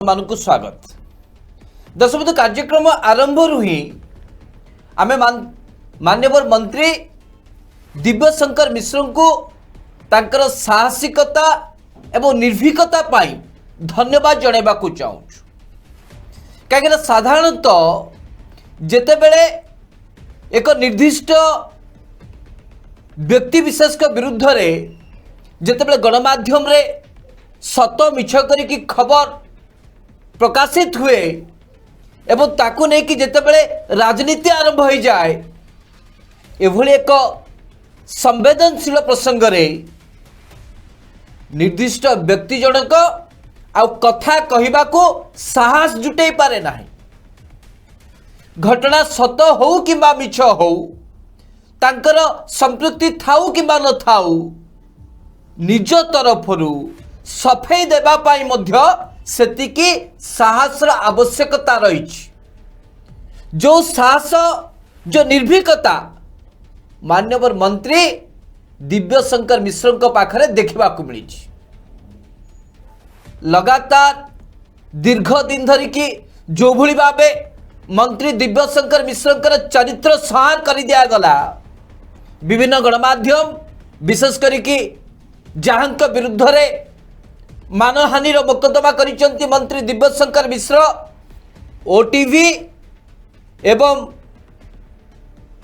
मानक स्वागत दशबंधु कार्यक्रम आरंभ ही आम माननीय मंत्री दिव्यशंकर मिश्र को तांकर साहसिकता एवं निर्भीकता पाई धन्यवाद जनवा चाहूँ कहीं साधारणतः जेतेबेले एक निर्दिष्ट व्यक्ति विशेष विरुद्ध रे जेतेबेले गणमाध्यम रे सत मिछ करिकी खबर प्रकाशित हुए एवं ताकू नहीं कि जेतेबेले राजनीति आरंभ हो जाए एभली एक संवेदनशील प्रसंग रे निर्दिष्ट व्यक्ति जनक आ कथा कहबा को साहस जुटे पारे ना घटना सत हो कि मिछ हो तांकर संपृक्ति थाऊ कि न थाऊ निज तरफरु सफेई देबा पाई मध्य सेतिकी साहसर आवश्यकता रही जो साहस जो निर्भीकता माननीय मंत्री दिव्यशंकर मिश्र पाखरे देखा मिली लगातार दीर्घ दिन धरिकी जो भली भावे मंत्री दिव्यशंकर मिश्र चरित्र संहार कर दिगला विभिन्न गणमाध्यम विशेष करिकी जहां विरुद्ध रे मानहानि मोकदमा करिसेंती मंत्री दिव्यशंकर मिश्र ओटीवी एवं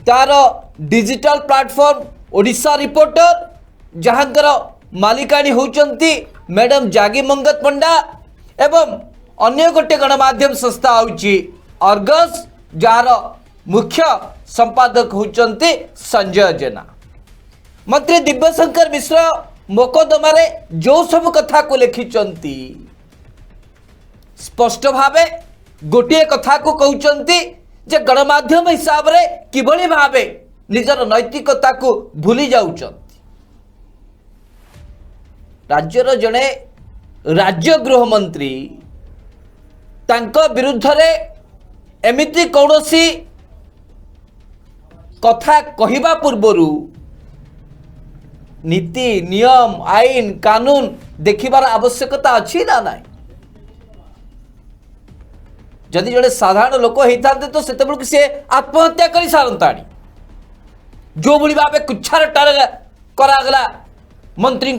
तार डिजिटल प्लेटफॉर्म ओडिशा रिपोर्टर जहांकर मालिकाणी होउचंती मैडम जागी मंगत पंडा एवं अन्य गोटे गणमाध्यम संस्था होउची अर्गस जार मुख्य संपादक होउचंती संजय जेना मंत्री दिव्यशंकर मिश्र मोकदमारे जो सब कथा को लिखिचंती स्पष्ट भावे गोटे कथा को कहउचंती जे गणमाध्यम हिसाब रे किभली भावे निजर नैतिकता को भूली जाउचंती राज्यर जने राज्य गृह मंत्री तांको विरुद्ध रे एमिति कौनसी कथा कहिबा पूर्वरु नीति नियम आईन कानून देखिबार आवश्यकता अच्छी ना ना जदि जड़े साधारण लोक होता तो से सी आत्महत्या कर सारता जो भली भाव कुच्छार करागला मंत्री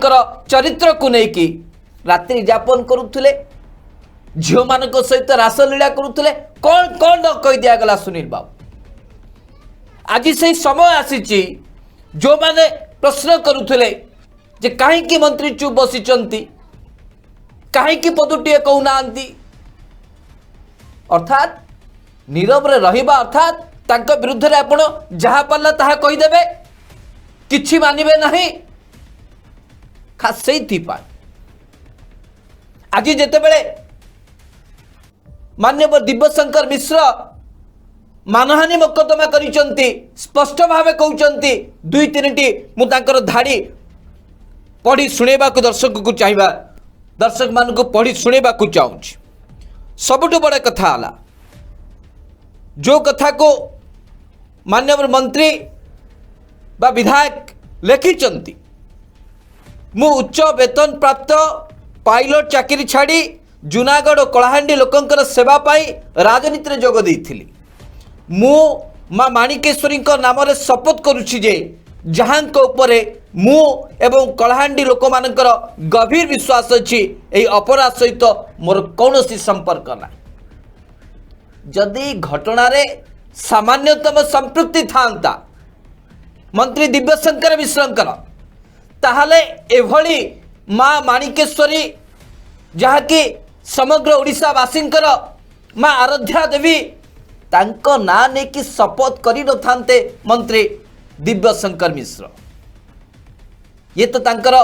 चरित्र को लेकिन रात्रि यापन करुले झील मान सहित रासलीला करुले कौन कौन न कही दिगला सुनील बाबू आज से समय आसी जो माने प्रश्न करुले जे कहीं मंत्री चुप बसी कहीं पदुटे कहूना अर्थात नीरव रे रहिबा अर्थात तांको विरुद्ध रे आपण जहा पाला ताहा कहीदेवे किछि मानिबे नहीं खास से आज जेतेबेले माननीय दिव्यशंकर मिश्र मानहानि मोकदमा करिसेंती स्पष्ट भावे कहउचंती दुई तीनटी मु तांकर धाड़ी पढ़ी सुनेबा को दर्शक को चाहिबा दर्शक मान को पढ़ी सुनेबा को चाहूँ सबुठु बड़ कथा आला जो कथा को माननीय मंत्री बा विधायक लिखिचंती मु उच्च वेतन प्राप्त पायलट चाकरी छाड़ी जूनागढ़ और कलाहांडी लोकंकर सेवा पाई राजनीति रे जोग देइथिली मु माँ माणिकेश्वरी नाम शपथ करुछि जे जहां उपरे मु एवं कलाहांडी लोक मानकर गभीर विश्वास अच्छी यही अपराध सहित मोर कौन संपर्क ना जदि घटना रे सामान्यतम संपृक्ति था मंत्री दिव्यशंकर मिश्र ताहले एभली माँ माणिकेश्वरी जहाँकि समग्र ओडिशावासींकर माँ आराध्या देवी तांको ना ने कि शपथ करी न थांते मंत्री दिव्यशंकर मिश्र ये तो तांकर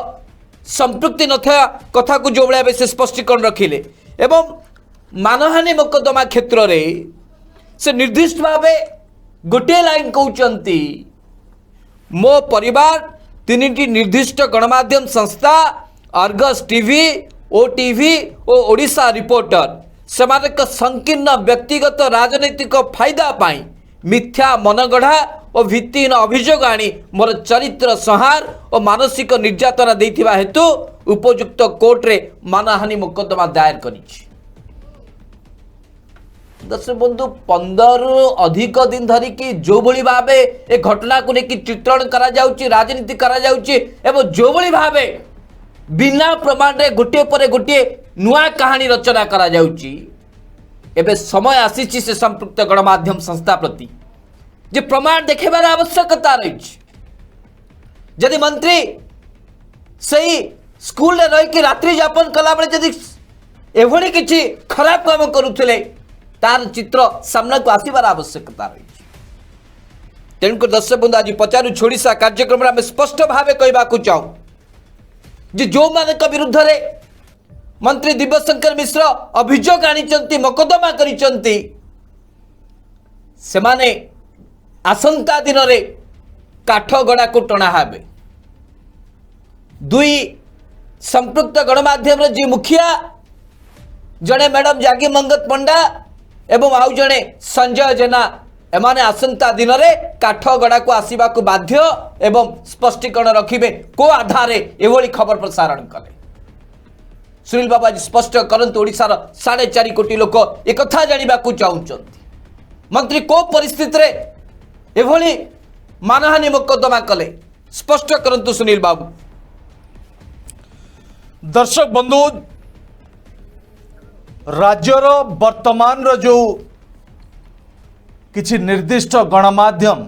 संपृक्ति नथा कथा को जो भाव से स्पष्टीकरण रखिले एवं मानहानि मोकदमा क्षेत्र रे से निर्दिष्ट भावे गोटे लाइन कहउचंती मो परिवार तीनिटी निर्दिष्ट गणमाध्यम संस्था अर्गस टीवी ओटीवी और ओडिशा रिपोर्टर सेमानक संकीर्ण व्यक्तिगत राजनैतिक फायदा पाई मिथ्या मनगढ़ा और भित्तिहीन अभियोग आनी मोर चरित्र संहार और मानसिक निर्यातना देथिबा हेतु उपयुक्त कोर्ट रे मानहानि मोकदमा दायर करिछि। दर्शक बंधु 15 अधिक दिन धरिकी जो भली भावे ए घटना को लेकिन चित्रण करा जाउची, राजनीति करा जाउची एवं जो भली भावे बिना प्रमाण रे गोटे पर गोटे नुआ कहानी रचना करा जाउची। एबे समय आसीची से संपृक्त गणमाध्यम संस्था प्रति जे प्रमाण देखेबार आवश्यकता रही। जदि मंत्री सही स्कूल रे रही कि रात्रि यापन कला बेले जदि एभली किछि खराब काम करुथिले तार चित्र सामना को आसबार आवश्यकता रही। तेणुक दर्शक बंधु आज पचारू छोड़ीसा कार्यक्रम में स्पष्ट भाव कहवाक चाहूँ जे जो मान विरुद्ध रे मंत्री दिव्यशंकर मिश्र अभियोग आनी मकदमा करिसेंती सेमाने आसंता दिन रे काठगड़ा को टणा हेबे। दुई संपृक्त गणमाध्यम जी मुखिया जड़े मैडम जागी मंगत पंडा एवं आउ जड़े संजय जेना एमाने आसंता दिन में काठगड़ा को आसवा को बाध्य एवं स्पष्टीकरण रखिबे को आधार एभली खबर प्रसारण कले। सुनील बाबू आज स्पष्ट करंतु ओडिशार 4.5 कोटी लोक एक कथा जानिबा को चाहुचंती मंत्री को परिस्थिति रे एभली मानहानि मोकदमा कले स्पष्ट करंतु सुनील बाबू। दर्शक बंधु राज्यर वर्तमान जो किछि निर्दिष्ट गणमाध्यम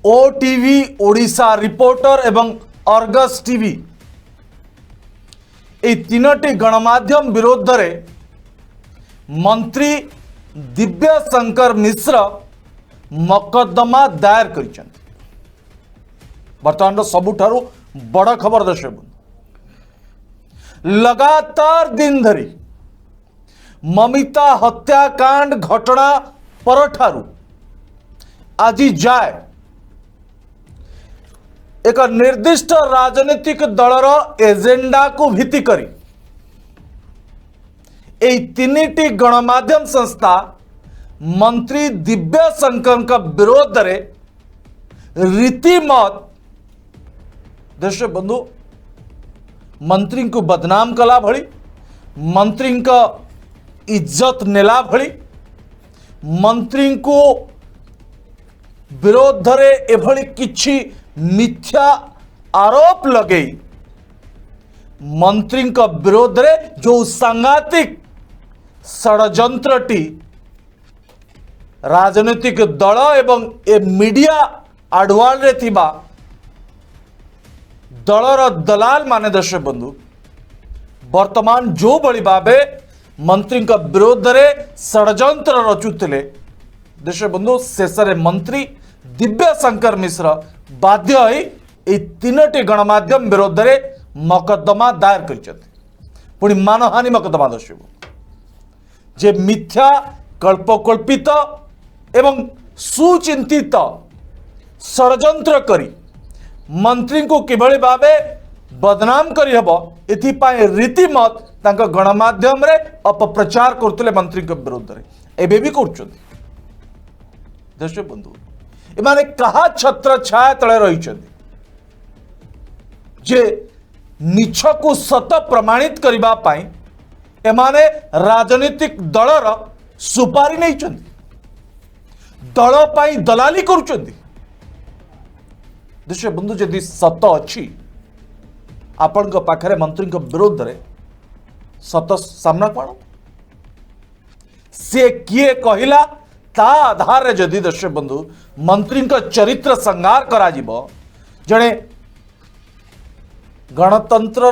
ओटीवी ओडिशा रिपोर्टर एवं अर्गस टीवी ए तीनोटी गणमाध्यम विरोध रे मंत्री दिव्यशंकर मिश्र मकदमा दायर करिसेंती। वर्तमान सबुठारु बड़ खबर दर्शक बंधु लगातार दिन धरी ममिता हत्याकांड घटना परठारु आज जाए एक निर्दिष्ट राजनीतिक दलर एजेंडा को भित्ति करी ए तीनिटी गणमाध्यम संस्था मंत्री दिव्यशंकर का विरोध रे रीतिमत दर्शक बंधु मंत्री को बदनाम कला भली मंत्री का इज्जत नेला भली मंत्री को विरोध रे एभली किछि मिथ्या आरोप लगे मंत्री का विरोध रे जो सांघातिक षड्यंत्रटी राजनीतिक दल एवं ए मीडिया आडवाल रे थिबा दलर दलाल माने दर्शक बंधु वर्तमान जो बड़ी भावे मंत्री का विरोध रे षड्यंत्र रचुथिले दर्शक बंधु शेष मंत्री दिव्यशंकर मिश्र बाध्य होई ए तीनोटी गणमाध्यम विरोध रे मकदमा दायर करिसेंती। पुणी मानहानि मकदमा दर्शक जे मिथ्या कल्पकल्पित एवं सुचिंतित षड्यंत्र करी मंत्री को किभली भावे बदनाम करी हबो एथिपाई रीतिमत तांका गणमाध्यम रे अपप्रचार करथले मंत्री के विरोध रे एबे भी करछथि। दर्शक बंधु एमाने कहा छत्र छाया तळे रहिछथि जे मिछ को सत प्रमाणित करिबा पाई एमाने राजनीतिक दलर सुपारी नै छथि दल पाई दलाली करूछथि। दर्शक बंधु जदि सत अच्छी आपण पाखरे मंत्री विरोध रे सत सामना कौन से किए कहला ता आधार रे जदि दर्शक बंधु मंत्री चरित्र संहार करा जिवो जणे गणतंत्र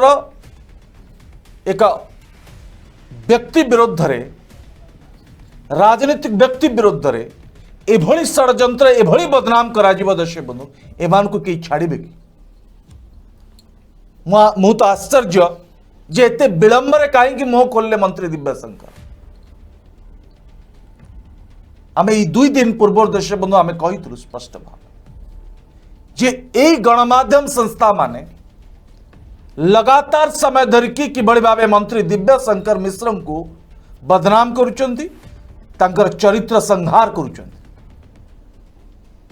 एक व्यक्ति विरोध रे राजनीतिक व्यक्ति विरोध रे एभली षड्यंत्र एभली बदनाम करा जिवो दर्शक बंधु एमान को कई छाड़िबे कि मु तो आश्चर्य जे एते विलंब रे कहीं मुह खोलले मंत्री दिव्यशंकर आम ये 2 दिन पूर्व दर्शक बंधु आम कही स्पष्ट भाव जे ए गणमाध्यम संस्था माने लगातार समय धरिकी किभली भावे मंत्री दिव्यशंकर मिश्र को बदनाम करुचंती तांकर चरित्र संहार करुचंती।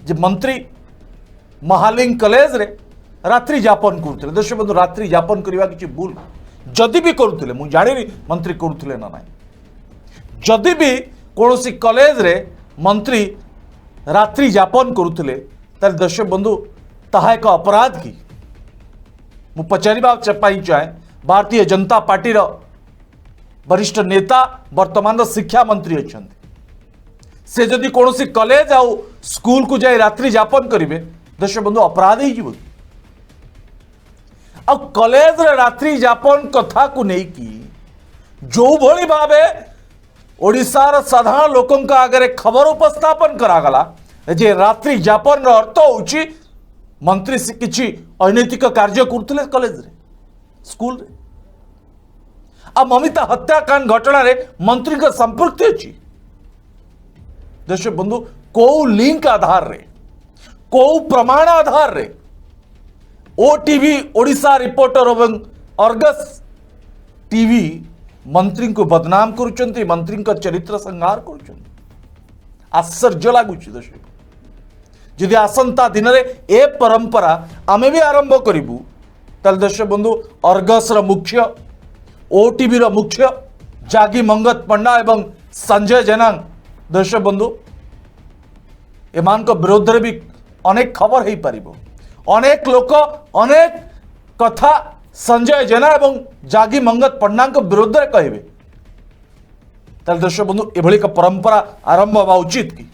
जे मंत्री महालिंग कॉलेज रे रात्रि यापन करुले दर्शक बंधु रात्रि यापन करवा किसी भूल जदि भी करुले मुझे जानी मंत्री करुले ना ना जदि भी कौन सी कॉलेज रे मंत्री रात्रि यापन करुले ताले दर्शक बंधु ताहा एक अपराध की मु पचारिबा चाहे भारतीय जनता पार्टी रो वरिष्ठ नेता वर्तमान शिक्षा मंत्री अच्छा से जदि कौन सी कॉलेज आउ स्कूल को जाए रात्रि यापन करेंगे दर्शक बंधु अपराध हो कॉलेज रे रात्रि यापन कथा को नहीं कि जो भली भावे ओडिशार साधारण लोकंक आगे खबर उपस्थापन करागला जे रात्रि यापन अर्थ होची मंत्री किसी अनैतिक कार्य करते कॉलेज रे स्कूल रे आ ममिता हत्याकांड घटना रे मंत्री का संपृक्ति अच्छी दर्शक बंधु को लिंक आधार रे को प्रमाण आधार रे ओटीवी ओडिशा रिपोर्टर एवं अर्गस टीवी मंत्री को बदनाम करुचंती मंत्री का चरित्र संहार करुचंती आश्चर्य लगुच दर्शक जदि आसंता दिन रे ए परंपरा आमे भी आरंभ करिबु ताल दर्शक बंधु अर्गस रो मुख्य ओटीवी रो मुख्य जागी मंगत पंडा एवं संजय जेना दर्शक बंधु एमान को विरोध रे भी अनेक खबर हो पार अनेक लोक अनेक कथा संजय जेना एवं जागी मंगत पंडा विरोध में कहे ताल दर्शक बंधु एभली एक परंपरा आरंभ हवा उचित कि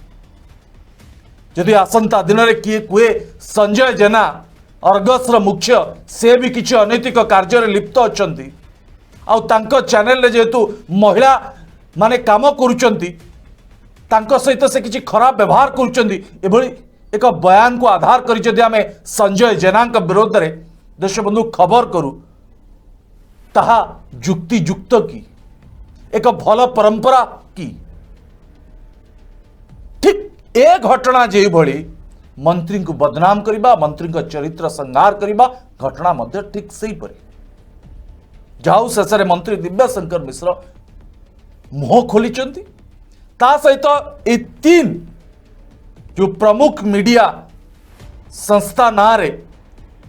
जदि आसंता दिन में किए कुए संजय जेना अर्गस रो मुख्य से भी किसी अनैतिक कार्य लिप्त अच्छा चैनल रे जेहेतु महिला माने काम करुचंती सहित से किसी खराब व्यवहार करुचंती एभली एक बयान को आधार करी जदि आमे संजय जेना विरोध में दर्शक बंधु खबर करू ताहा जुक्ति युक्त की एक भल परंपरा की ठीक ए घटना जे भली मंत्री को बदनाम करबा मंत्री का चरित्र संहार करबा घटना मध्य ठीक सही परे जाऊ शेष मंत्री दिव्यशंकर मिश्र मुह खोली ता सहित ए तीन जो प्रमुख मीडिया संस्था ना रे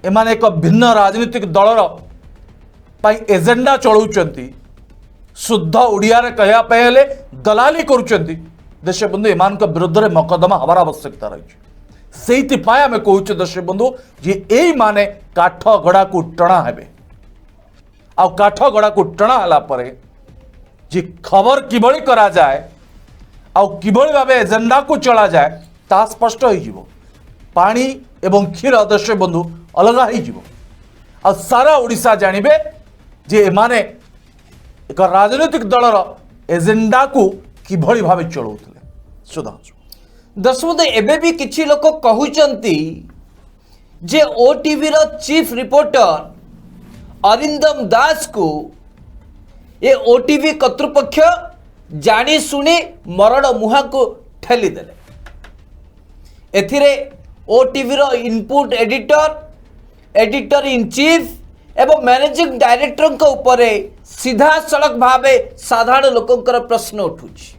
एमाने एक भिन्न राजनीतिक दलर एजेंडा चलाउचंती शुद्ध ओडिया रे कहया पहले दलाली करुचंती दर्शक बंधु एमान के विरुद्ध रे मकदमा हमार आवश्यकता रही सेति पाए आमे कहूचे दर्शक बंधु जे एई माने काठ गड़ा को टणा हेबे आ काठ गड़ा को टणा हला परे जे खबर किबळी करा जाए आ किबळी भाबे एजेंडा को चला जाए ता स्पष्ट हो जिवो पानी एवं क्षीर दर्शक बंधु अलग हो सारा ओडिशा जानिबे जे एमाने एक राजनीतिक दलर एजेंडा को किभली भावे चलाउथले सुधा दर्शक बंधु एबे भी किछि लोक कहउचंती जे ओटीवी रो चीफ रिपोर्टर अरिंदम दास को ये ओटीवी कर्तृपक्ष जानी सुनी मरण मुहा को ठेली देले एथिरे ओटीवी रो इनपुट एडिटर इन चीफ एवं मैनेजिंग डायरेक्टर को ऊपर सीधा सड़क भावे साधारण लोकंकर प्रश्न उठुछि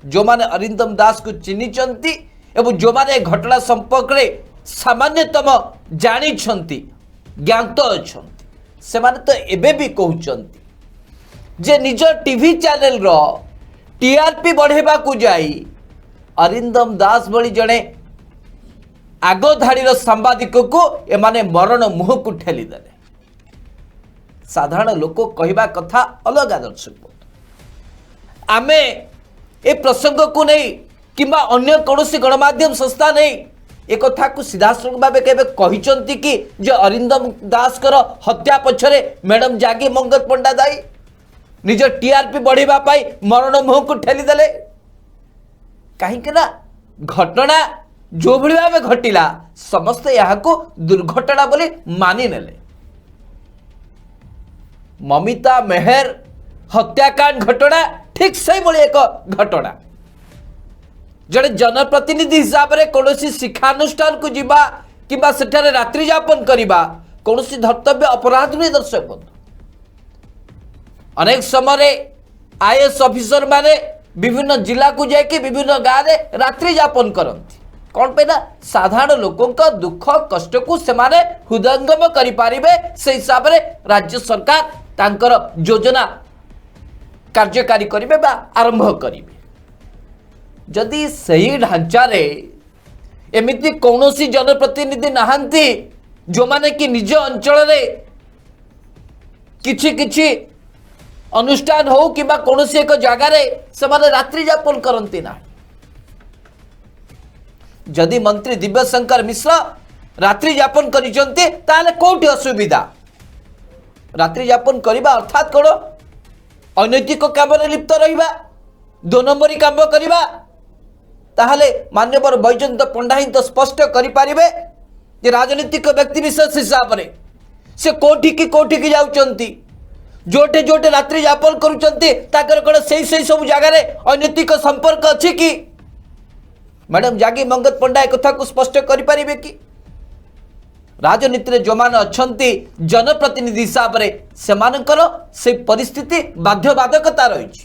जो माने अरिंदम दास को चिन्हिचंती एवं जो माने घटना संपर्क रे सामान्यतम जानी छंती ज्ञात अछंती से माने तो एबे भी कहउचंती जे निज टीवी चैनल रो टीआरपी बढ़ेबा को जाई अरिंदम दास भली जणे आग धाड़ीर सांबादिक को एमाने मरण मुह को ठेली देले साधारण लोक कहवा कथा अलग दर्शक आमे ए प्रसंग को नहीं किंबा अन्य कौनसी गणमाध्यम संस्था नहीं एक कथा को सीधासख भाव कहते कि जे अरिंदम दास कर हत्या पछरे मैडम जागी मंगत पंडा दाई निज टीआरपी बढ़ेबा पाई मरण मुह को ठेली देले कहीं घटना जो भली भाव घटिला समस्त यहाँ को दुर्घटना बोली मानि नेले ममिता मेहर हत्याकांड घटना ठीक सही भाई एक घटना जड़े जनप्रतिनिधि हिसाब से कौन शिक्षानुष्ठान को जीवा किंबा सेठारे रात्रि यापन करवा कौन धर्तव्य अपराध नहीं दर्शक बंधु अनेक समय आईएएस ऑफिसर माने विभिन्न जिला को जाके विभिन्न गाँव में रात्रि यापन करती कौन पे ना साधारण लोकों का दुख कष्ट को सेमाने हृदयंगम करि पारिबे से हिसाब रे राज्य सरकार तांकर योजना କାର୍ଯ୍ୟକାରୀ କରିବେ ବା ଆରମ୍ଭ କରିବେ। ଯଦି ସେହି ଢାଞ୍ଚାରେ ଏମିତି କୌଣସି ଜନପ୍ରତିନିଧି ନାହାନ୍ତି ଯେଉଁମାନେ କି ନିଜ ଅଞ୍ଚଳରେ କିଛି କିଛି ଅନୁଷ୍ଠାନ ହଉ କିମ୍ବା କୌଣସି ଏକ ଜାଗାରେ ସେମାନେ ରାତ୍ରି ଯାପନ କରନ୍ତି ନାହିଁ। ଯଦି ମନ୍ତ୍ରୀ ଦିବ୍ୟଶଙ୍କର ମିଶ୍ର ରାତ୍ରି ଯାପନ କରିଛନ୍ତି ତାହେଲେ କୋଉଠି ଅସୁବିଧା? ରାତ୍ରି ଯାପନ କରିବା ଅର୍ଥାତ୍ କ'ଣ? ଅନୈତିକ କାମରେ ଲିପ୍ତ ରହିବା, 2 ନମ୍ବରୀ କାମ କରିବା। ତାହେଲେ ମାନ୍ୟବର ବୈଜୟନ୍ତ ପଣ୍ଡା ହିଁ ତ ସ୍ପଷ୍ଟ କରିପାରିବେ ଯେ ରାଜନୈତିକ ବ୍ୟକ୍ତିବିଶେଷ ହିସାବରେ ସେ କୋଉଠିକି ଯାଉଛନ୍ତି, ଯୋଉଠି ଯୋଉଠି ରାତ୍ରି ଯାପନ କରୁଛନ୍ତି ତାଙ୍କର କ'ଣ ସେଇ ସବୁ ଜାଗାରେ ଅନୈତିକ ସମ୍ପର୍କ ଅଛି କି? ମ୍ୟାଡ଼ାମ ଜାଗି ମଙ୍ଗତ ପଣ୍ଡା ଏ କଥାକୁ ସ୍ପଷ୍ଟ କରିପାରିବେ କି? ରାଜନୀତିରେ ଯେଉଁମାନେ ଅଛନ୍ତି ଜନପ୍ରତିନିଧି ହିସାବରେ ସେମାନଙ୍କର ସେ ପରିସ୍ଥିତି ବାଧ୍ୟବାଧକତା ରହିଛି।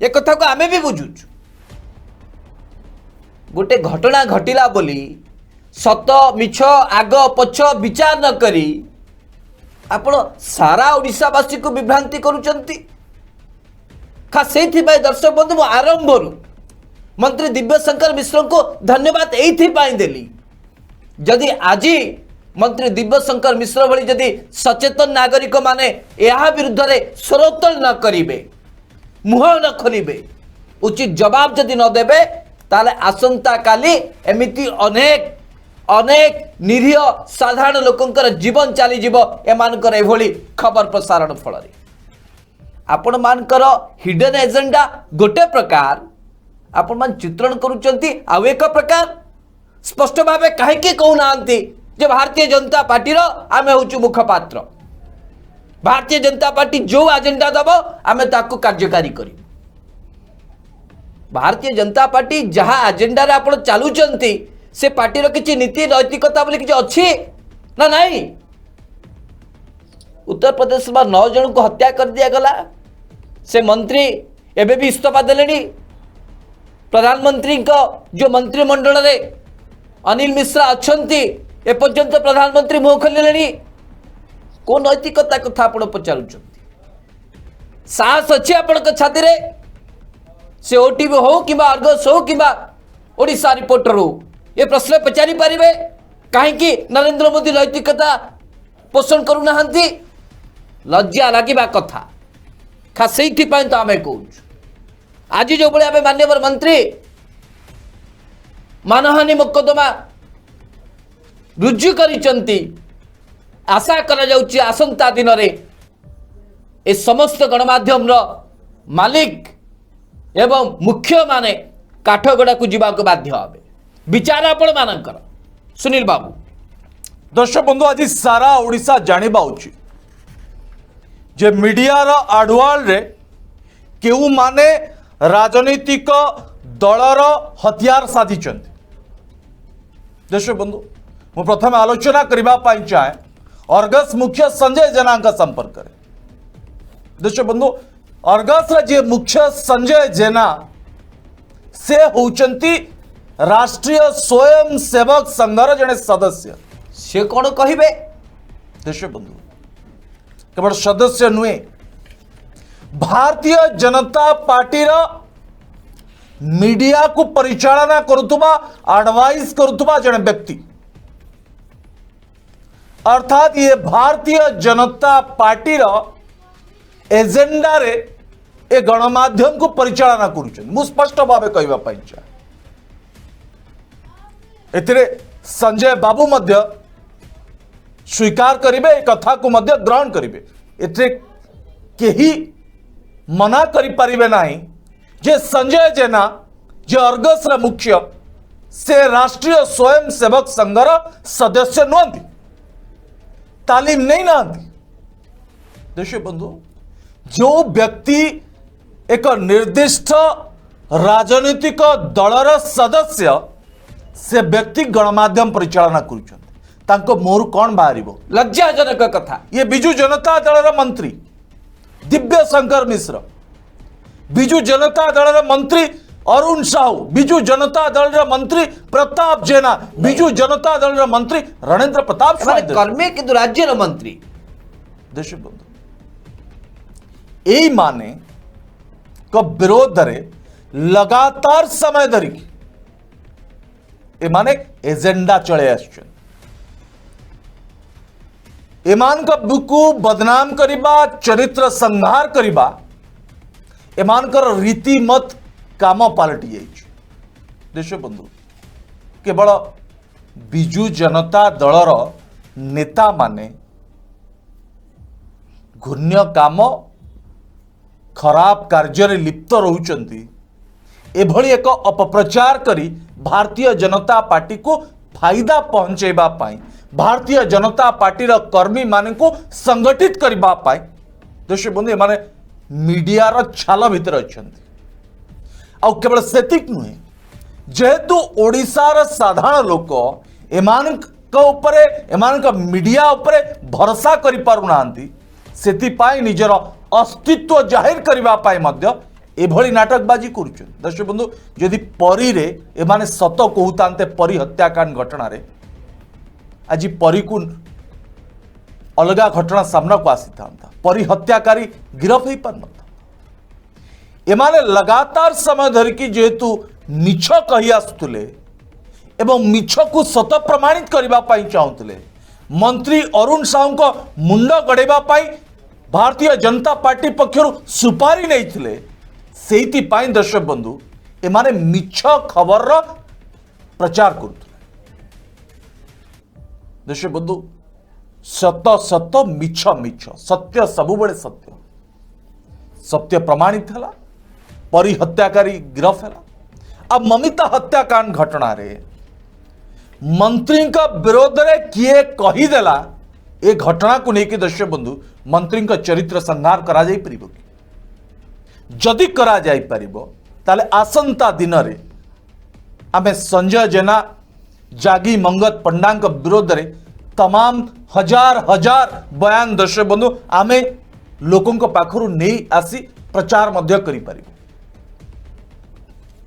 ଏ କଥାକୁ ଆମେ ବି ବୁଝୁଛୁ। ଗୋଟେ ଘଟଣା ଘଟିଲା ବୋଲି ସତ ମିଛ ଆଗ ପଛ ବିଚାର ନ କରି ଆପଣ ସାରା ଓଡ଼ିଶାବାସୀକୁ ବିଭ୍ରାନ୍ତି କରୁଛନ୍ତି। ଖାସ୍ ସେଇଥିପାଇଁ ଦର୍ଶକ ବନ୍ଧୁ ମୁଁ ଆରମ୍ଭରୁ ମନ୍ତ୍ରୀ ଦିବ୍ୟଶଙ୍କର ମିଶ୍ରଙ୍କୁ ଧନ୍ୟବାଦ ଏଇଥିପାଇଁ ଦେଲି। ଯଦି ଆଜି ମନ୍ତ୍ରୀ ଦିବ୍ୟଶଙ୍କର ମିଶ୍ର ଭଳି ଯଦି ସଚେତନ ନାଗରିକ ମାନେ ଏହା ବିରୁଦ୍ଧରେ ସ୍ୱର ଉତ୍ତୋଳନ ନ କରିବେ, ମୁହଁ ନ ଖୋଲିବେ, ଉଚିତ ଜବାବ ଯଦି ନ ଦେବେ, ତାହେଲେ ଆସନ୍ତା କାଲି ଏମିତି ଅନେକ ଅନେକ ନିରୀହ ସାଧାରଣ ଲୋକଙ୍କର ଜୀବନ ଚାଲିଯିବ ଏମାନଙ୍କର ଏଭଳି ଖବର ପ୍ରସାରଣ ଫଳରେ। ଆପଣମାନଙ୍କର ହିଡେନ୍ ଏଜେଣ୍ଡା ଗୋଟେ ପ୍ରକାର, ଆପଣମାନେ ଚିତ୍ରଣ କରୁଛନ୍ତି ଆଉ ଏକ ପ୍ରକାର। ସ୍ପଷ୍ଟ ଭାବେ କାହିଁକି କହୁନାହାନ୍ତି ଯେ ଭାରତୀୟ ଜନତା ପାର୍ଟିର ଆମେ ହେଉଛୁ ମୁଖପାତ୍ର, ଭାରତୀୟ ଜନତା ପାର୍ଟି ଯେଉଁ ଆଜେଣ୍ଡା ଦେବ ଆମେ ତାକୁ କାର୍ଯ୍ୟକାରୀ କରିବୁ। ଭାରତୀୟ ଜନତା ପାର୍ଟି ଯାହା ଆଜେଣ୍ଡାରେ ଆପଣ ଚାଲୁଛନ୍ତି ସେ ପାର୍ଟିର କିଛି ନୀତି ନୈତିକତା ବୋଲି କିଛି ଅଛି ନା ନାହିଁ? ଉତ୍ତରପ୍ରଦେଶର 9 ଜଣଙ୍କୁ ହତ୍ୟା କରିଦିଆଗଲା, ସେ ମନ୍ତ୍ରୀ ଏବେ ବି ଇସ୍ତଫା ଦେଲେଣି। ପ୍ରଧାନମନ୍ତ୍ରୀଙ୍କ ଯେଉଁ ମନ୍ତ୍ରିମଣ୍ଡଳରେ ଅନିଲ ମିଶ୍ରା ଅଛନ୍ତି ଏପର୍ଯ୍ୟନ୍ତ ପ୍ରଧାନମନ୍ତ୍ରୀ ମୁହଁ ଖୋଲିଲେଣି। କୋଉ ନୈତିକତା କଥା ଆପଣ ପଚାରୁଛନ୍ତି? ସାହସ ଅଛି ଆପଣଙ୍କ ଛାତିରେ? ସେ ଓଟିଭି ହଉ କିମ୍ବା ଅର୍ଗସ ହଉ କିମ୍ବା ଓଡ଼ିଶା ରିପୋର୍ଟର ହଉ ଏ ପ୍ରଶ୍ନ ପଚାରି ପାରିବେ କାହିଁକି ନରେନ୍ଦ୍ର ମୋଦି ନୈତିକତା ପୋଷଣ କରୁନାହାନ୍ତି? ଲଜ୍ଜା ଲାଗିବା କଥା। ଖାସ୍ ସେଇଥିପାଇଁ ତ ଆମେ କହୁଛୁ ଆଜି ଯେଉଁଭଳି ଆମେ ମାନ୍ୟବର ମନ୍ତ୍ରୀ ମାନହାନି ମୋକଦ୍ଦମା ରୁଜୁ କରିଛନ୍ତି, ଆଶା କରାଯାଉଛି ଆସନ୍ତା ଦିନରେ ଏ ସମସ୍ତ ଗଣମାଧ୍ୟମର ମାଲିକ ଏବଂ ମୁଖ୍ୟମାନେ କାଠଗଡ଼ାକୁ ଯିବାକୁ ବାଧ୍ୟ ହେବେ। ବିଚାର ଆପଣମାନଙ୍କର। ସୁନୀଲ ବାବୁ। दर्शक बंधु आज सारा ओडिशा जानिबा उचित जे मीडियार आडुआल रे केउ माने राजनीतिक दलर हथियार साधिचंती। दर्शक बंधु मु प्रथम आलोचना करबा पाई चाहे अर्गस मुख्य संजय जेना संपर्क रे। दर्शक बंधु अर्गस रे जे मुख्य संजय जेना से होचंती राष्ट्रीय स्वयं सेवक संघर जने सदस्य। से कौन कहिबे? दर्शक बंधु केवल सदस्य नुहे भारतीय जनता पार्टी मीडिया को परिचालना करुवा एडवाइस करुवा जने व्यक्ति, अर्थात ये भारतीय जनता पार्टी एजेंडा रे ए गणमाध्यम को परिचालना करुछन। मु स्पष्ट भाव कहबा पाई चाहे एथिरे संजय बाबू मध्य स्वीकार करिबे, ए कथा को मध्य ग्रहण करिबे। एथिरे केही मना करि परिबे नाही जे संजय जेना जे अर्गस रा मुख्य से राष्ट्रीय स्वयं सेवक संघर सदस्य नुहंती, तालीम नहीं नांती। दर्शक बंधु जो व्यक्ति एक निर्दिष्ट राजनीतिक दलर सदस्य से व्यक्ति गणमाध्यम परिचालना करुछन तांको मोर कौन बाहरिबो? लज्जाजनक कथा। ये बिजू जनता दलर मंत्री दिव्यशंकर मिश्र, बिजू जनता दलर मंत्री अरुण साहू, बिजू जनता दलर मंत्री प्रताप जेना, बिजू जनता दलर मंत्री रणेंद्र प्रताप कर्मी किंतु राज्यर मंत्री। दर्शक बंधु एई माने को विरोध रे लगातार समय धरिकी एमाने एजेंडा चले आछन। एमान का बुकु बदनाम करिबा, चरित्र संहार करिबा एमानकर रीतिमत काम पलटि जाइछ। देश बंधु केवल बिजु जनता दलर नेता माने घूर्ण्य काम खराब कार्य लिप्त रहउचंती, एभली एक अपप्रचार करी भारतीय जनता पार्टी को फायदा पहुंचेबा पाई, भारतीय जनता पार्टी रो कर्मी मान को संगठित करबा पाई देश बंधु माने मीडिया रो छाल भितर अछंती। आ केवल सेतिक नुहे, जेहेतु ओडिशार साधारण लोक एमान मीडिया उपरे भरोसा करि पारु नांती, सेतिपाई निजर अस्तित्व जाहिर करबा पाई मध्य एभली नाटकबाजी करुछन। दर्शक बंधु यदि परी रे एमाने सत कहूतांते परी हत्याकांड घटना रे आज परी को अलगा घटना सामना को आसी था, परी हत्याकारी गिरफ हो पार नथा। एमाने लगातार समय धरिकी जेहेतु मिछ कही आसुले एवं मिछ को सत प्रमाणित करबा पाई चाहुतले, मंत्री अरुण साहू को मुंड गड़ेबा पाई भारतीय जनता पार्टी पक्षरु सुपारी नैथिले। सेति पाई दर्शक बंधु एमाने मिछ खबर रो प्रचार करथुले। दर्शक बंधु सत सत मिछ मिछ, सत्य सबुबले सत्य, सत्य प्रमाणित हला, परी हत्याकारी गिरफ है। अब ममिता हत्याकांड घटना रे मंत्री का विरोध रे किए कहीदेला ए घटना को लेकिन दर्शक बंधु मंत्री का चरित्र संहार करा जाई परिबो कि? जदि करा जाई परिबो ताले आसंता दिन रे आमे संजय जेना जागी मंगत पंडा का विरोध रे तमाम हजार हजार बयान दर्शक बंधु आमे लोकों को पाखरु नहीं आसी प्रचार मध्य करि परिबो।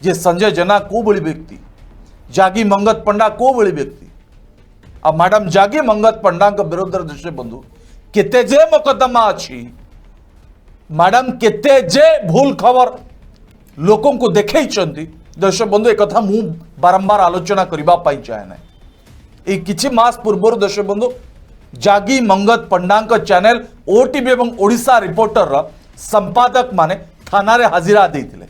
जे संजय जेना को बड़ी व्यक्ति, जागी मंगत पंडा को बड़ी व्यक्ति, अब मैडम जागी मंगत पंडा का विरोध दर्शक बंधु केते जे मुकदमा अच्छी, मैडम केते जे भूल खबर लोकों को देखई चंती। दर्शक बंधु एक कथा मु बारंबार आलोचना करबा पाई चाहे ना। ए किछि मास पूर्व दर्शक बंधु जागी मंगत पंडा का चैनल ओटीवी एवं ओडिशा रिपोर्टर रा संपादक माने थाना रे हाजिरा देथिले,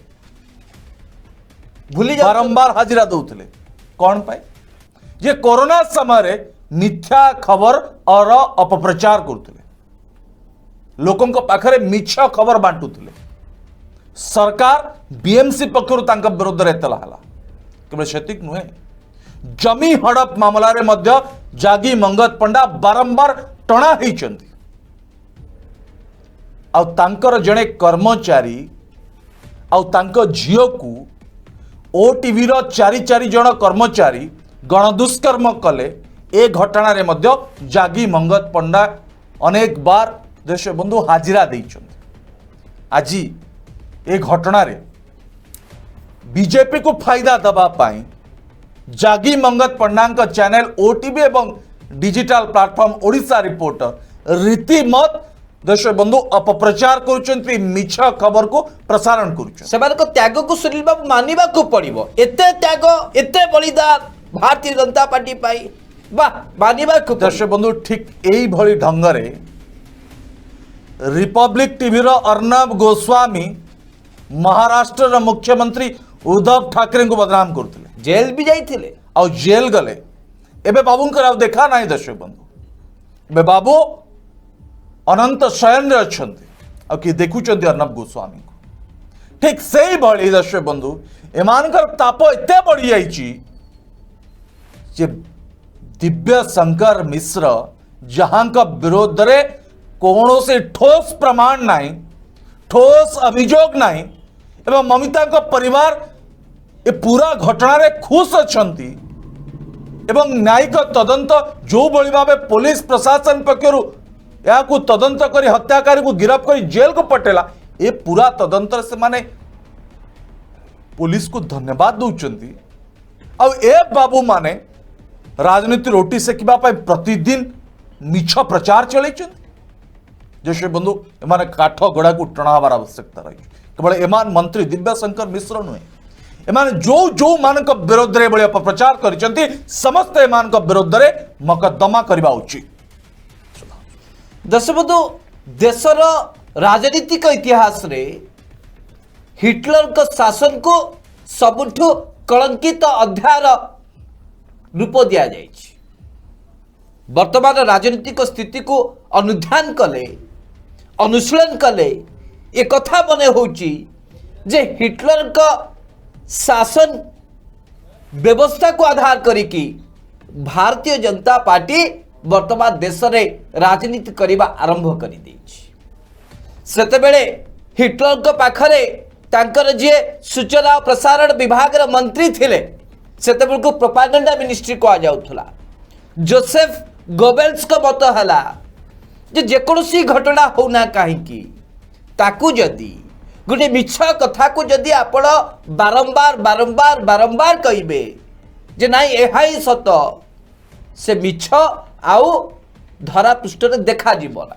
भूली बारंबार हाजिरा दौले कौन पाए जे कोरोना समय मिथ्या खबर और अपप्रचार करते, लोकों को पाखरे मिछ खबर बांटुले। सरकार बीएमसी पक्षरु तांका विरोध रे एतला हला। केवल सेतिक नुहे, जमी हड़प मामला रे मध्य जागी मंगत पंडा बारंबार टणा होइचंती। आ तांकर जणे कर्मचारी आ तांको झियो को ओटीवी रो चारि जन कर्मचारी गणदुष्कर्म कले। ए घटना रे मध्य जागी मंगत पंडा अनेक बार देश बंधु हाजिरा देइछन्ति। आज ए घटना रे बीजेपी को फायदा दबा पाई जागी मंगत पंडा का चैनल ओटीवी एवं डिजिटल प्लेटफॉर्म ओडिशा रिपोर्टर रीतिमत देश बंधु अपप्रचार करुचंती, मिछ खबर को प्रसारण करुचंती। सेमान को त्याग को सुनील बाबू मानिबा को पड़िबो। एते त्याग एते बलिदान भारतीय जनता पार्टी पाई वाह मानिबा को दर्शक बंधु ठीक यही भली ढंग रे रिपब्लिक टीवी रो अर्णब गोस्वामी महाराष्ट्र रो मुख्यमंत्री उद्धव ठाकरे को बदनाम करथिले, जेल भी जाइथिले और जेल गले। एबे बाबूंकर आउ देखा नाही दर्शक बंधु, एबे बाबू अनंत शयन रे अछंती आ कि देखुचंती अर्णब गोस्वामी को। ठीक सेही भली दर्शक बंधु एमानकर ताप एते बढ़ी जाइची जे दिव्य शंकर मिश्र जहां का विरोध रे कौनसी ठोस प्रमाण नहीं, ठोस अभियोग नहीं एवं ममिता का परिवार ए पूरा घटना रे खुश अछंती एवं न्यायिक तदंत जो बड़ी भावे पुलिस प्रशासन पक्षरु या को तदंत करी हत्याकारी को गिरफ्त करी जेल को पटेला। ए पूरा तदंत से माने पुलिस को धन्यवाद दउचंती। अब ए बाबू माने राजनीति रोटी से किबा पाई प्रतिदिन मिछ प्रचार चलैचंती। जैसे बंधु एमाने काठ गड़ा को टणावार आवश्यकता रही। केवल एमान मंत्री दिव्यशंकर मिश्र नुहे एमान जो जो मानक विरोध रे बळे अपप्रचार करिसंती समस्त एमान विरोध रे मकद्दमा करबा उचित। दर्शक बंधु देशर राजनीतिक इतिहास रे हिटलर को शासन को सबुठु कलंकित अध्याय रूप दिया जाइछि। वर्तमान राजनीतिक स्थिति को अनुध्यान कले अनुशीलन कले एक कथा मने होची जे हिटलर का शासन व्यवस्था को आधार करिकी भारतीय जनता पार्टी वर्तमान देश रे राजनीति करिबा आरंभ करि देछि। सेतेबेले हिटलर को पाखरे तांकर जे सूचना और प्रसारण विभाग रे मंत्री थिले सेतेबेल को प्रोपागेंडा मिनिस्ट्री को आ जाउथला। जोसेफ गोबेल्स को मत हला जे जेकोसी घटना होना काहेकि ताकू जदी गोटे मिछ कथा को जदी आपण बारंबार बारंबार बारंबार कहिबे जे नाई एहाई सत से मिछ आउ धरा पृष्ठ रे देखा जीव ना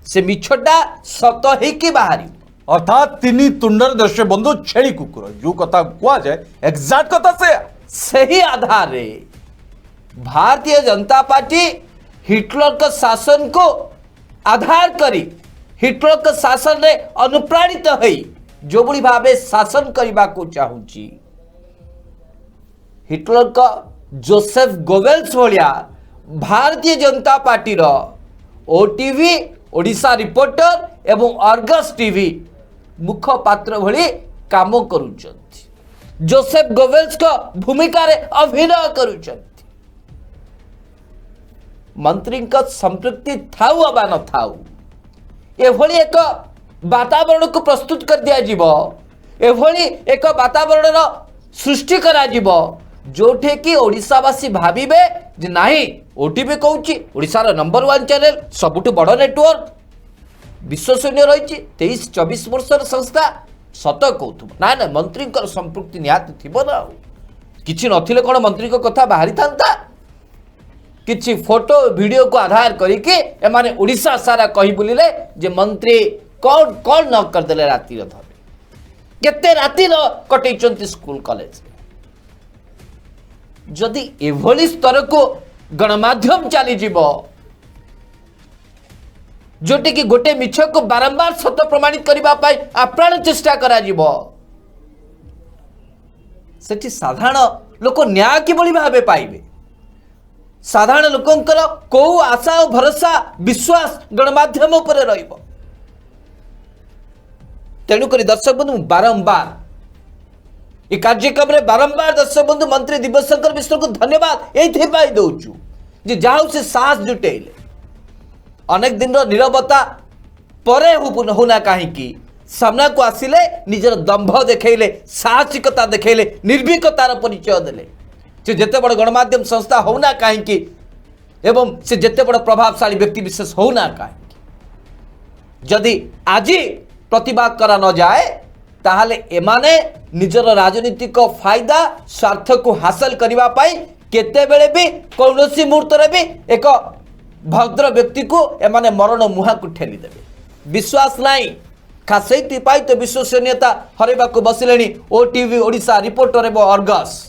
से मिछटा सत ही कि बाहरी अर्थात तीन तुंडर दर्शक बंधु छेली कुकुर जो कथा कुआ जाए एग्जैक्ट कथा से सही आधार रे भारतीय जनता पार्टी हिटलर का शासन को आधार करी हिटलर का शासन रे अनुप्राणित होई जो बड़ी भावे शासन करबा को चाहूची हिटलर का Joseph Goebbels भलिया Bharatiya Janata party रो ओटीवी ओडिशा रिपोर्टर एवं अर्गस टीवी मुखपात्र भली काम करूचंती। जोसेफ गोबेल्स को भूमिका रे अभिनय करूचंती। मंत्री का संपृक्ति थाउ अबा न थाउ एभली एक वातावरण को प्रस्तुत कर दिया जीव एभली एक वातावरण रो सृष्टि करा जीव जोठे कि ओडिशावासी भाविबे जे नाही ओटीवी कहूची ओडिशार नंबर 1 चैनल सबुठु बड़ नेटवर्क विश्वसनीय रही 23-24 वर्षर संस्था सत कहूथु ना ना मंत्री संपृक्ति निहाती थिबो ना किछि नथिले कोन मंत्री को कथा बाहरी थांता किछि फोटो वीडियो को आधार करिके एमाने ओडिशा सारा कहि बुलिले जे मंत्री कौन कौन न कर देले राती रो धरे केते राती रो कटैचंती स्कूल कॉलेज जदि एभली स्तर को गणमाध्यम चली जीवो जोटे कि गोटे मिछ को बारंबार सत प्रमाणित करबा पाई आप्राण चेष्टा करा जीवो सेठी साधारण लोक न्याय किभली भाबे पाइबे साधारण लोकंकर को आशा और भरोसा विश्वास गणमाध्यम उपरे रहिबो तेणुक दर्शक बंधु बारंबार ये कार्यक्रम रे बारंबार दर्शक बंधु मंत्री दिव्यशंकर मिश्र को धन्यवाद ये दौचु जे जाऊ से साहस जुटेले अनेक दिन नीरवता परे होना कहीं सामना को आसिले निजर दंभ देखले साहसिकता देखले निर्भीकतार परिचय देले से जेते बड़ गणमाध्यम संस्था होना कहीं एवं से जेते बड़ प्रभावशाली व्यक्ति विशेष होना कहीं जदि आज प्रतिवाद करा न जाए ताहले एमाने निजर राजनीतिक फायदा स्वार्थ को हासिल करबा पाई केते बेले भी कौनसी मुहूर्त रे भी एक भद्र व्यक्ति को एमाने मरण मुहा को ठेली देबे विश्वास नहीं खास तो विश्वसनीयता हरेबा को बसिलेनी ओटीवी ओडिशा रिपोर्टर एवं अर्गस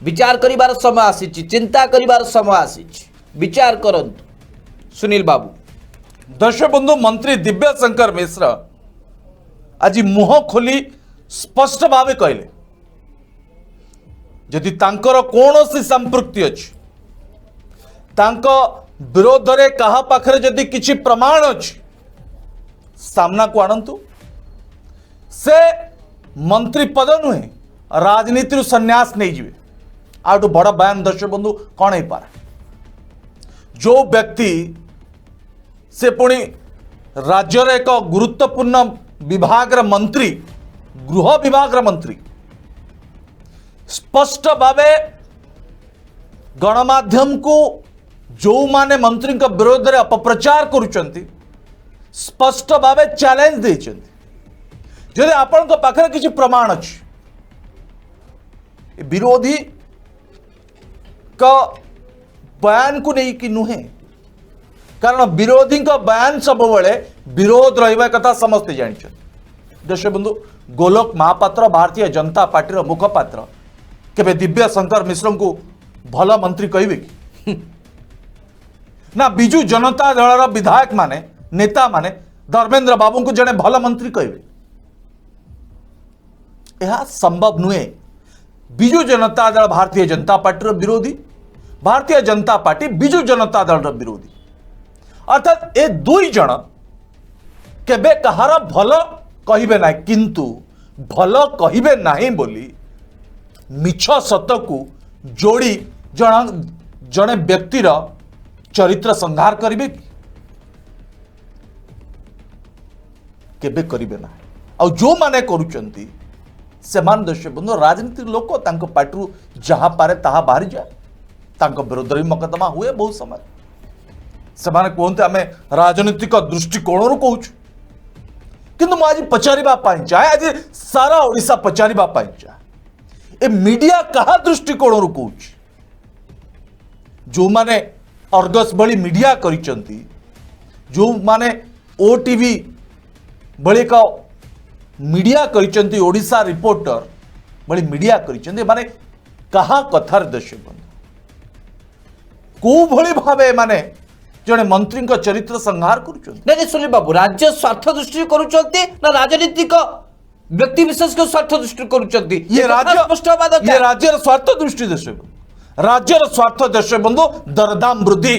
विचार करिबार समय आसीछि चिंता करिबार समय आसीछि विचार करंतु सुनील बाबू। दर्शक बंधु मंत्री दिव्यशंकर मिश्र आज मुह खोली स्पष्ट भावे कहले जदि तांकर कौनसी संपृक्ति अछि तांको विरोध रे कहा पाखरे जदि किछि प्रमाण अछि सामना को आनंतु से मंत्री पद नुहे राजनीति संन्यास नहीं जीवे आउट बड़ बयान दर्शक बंधु कौन है पारा जो व्यक्ति से पुणी राज्यर एक गुरुत्वपूर्ण विभाग मंत्री गृह विभाग मंत्री स्पष्ट भावे गणमाध्यम को जो माने मंत्री का विरोध रे अपप्रचार करुचंती स्पष्ट भावे चैलेंज देचंती जदि आपण को पाखरे किछि प्रमाण अछि विरोधी का बयान को नहीं कि नुहे कारण विरोधी का बयान सब बड़े विरोध रहिबा कथा समस्त जानिछन देश बंधु गोलोक महापात्र भारतीय जनता पार्टी मुखपात्र केबे दिव्य शंकर मिश्र को भल मंत्री कहे कि ना बिजू जनता दल विधायक माने नेता माने धर्मेंद्र बाबू को जड़े भल मंत्री कहे यह संभव नुहे। बिजू जनता दल भारतीय जनता पार्टी विरोधी, भारतीय जनता पार्टी बिजू जनता दल विरोधी, अर्थात ए दुई जन केबे कहार भल कहिबे ना, किंतु भल कहिबे नाही बोली मिछ सत को जोड़ी जड़े व्यक्तिर चरित्र संहार करिवे केबे करिवे ना। आ जो माने करूचंती से मान दर्शक बंधु राजनीतिक लोक तांको पार्टी जहाँ पारे ताहा बाहरी जाए, तांको विरोध में मकदमा हुए बहुत समय से माने कहते आम राजनीतिक दृष्टिकोण कहूँ, किंतु आज पचारिबा चाहे आज सारा ओडिशा पचारिबा चाहे ए मीडिया कहा दृष्टिकोण कहूँ, जो माने अर्गस भली मीडिया करिचंती, जो माने ओटीवी भली का मीडिया करिचंती, ओडिशा रिपोर्टर भली मीडिया करिचंती, माने कहा कथार दर्शक बंधु को भली भावे माने जड़े मंत्री का चरित्र संहार करुचंती। नहीं सुनील बाबू, राज्य स्वार्थ दृष्टि करुचंती ना राजनीतिक व्यक्ति विशेष को स्वार्थ दृष्टि करुचंती? ये राज्य स्वार्थ दृष्टि दर्शक, राज्यर स्वार्थ दर्शक बंधु दरदाम वृद्धि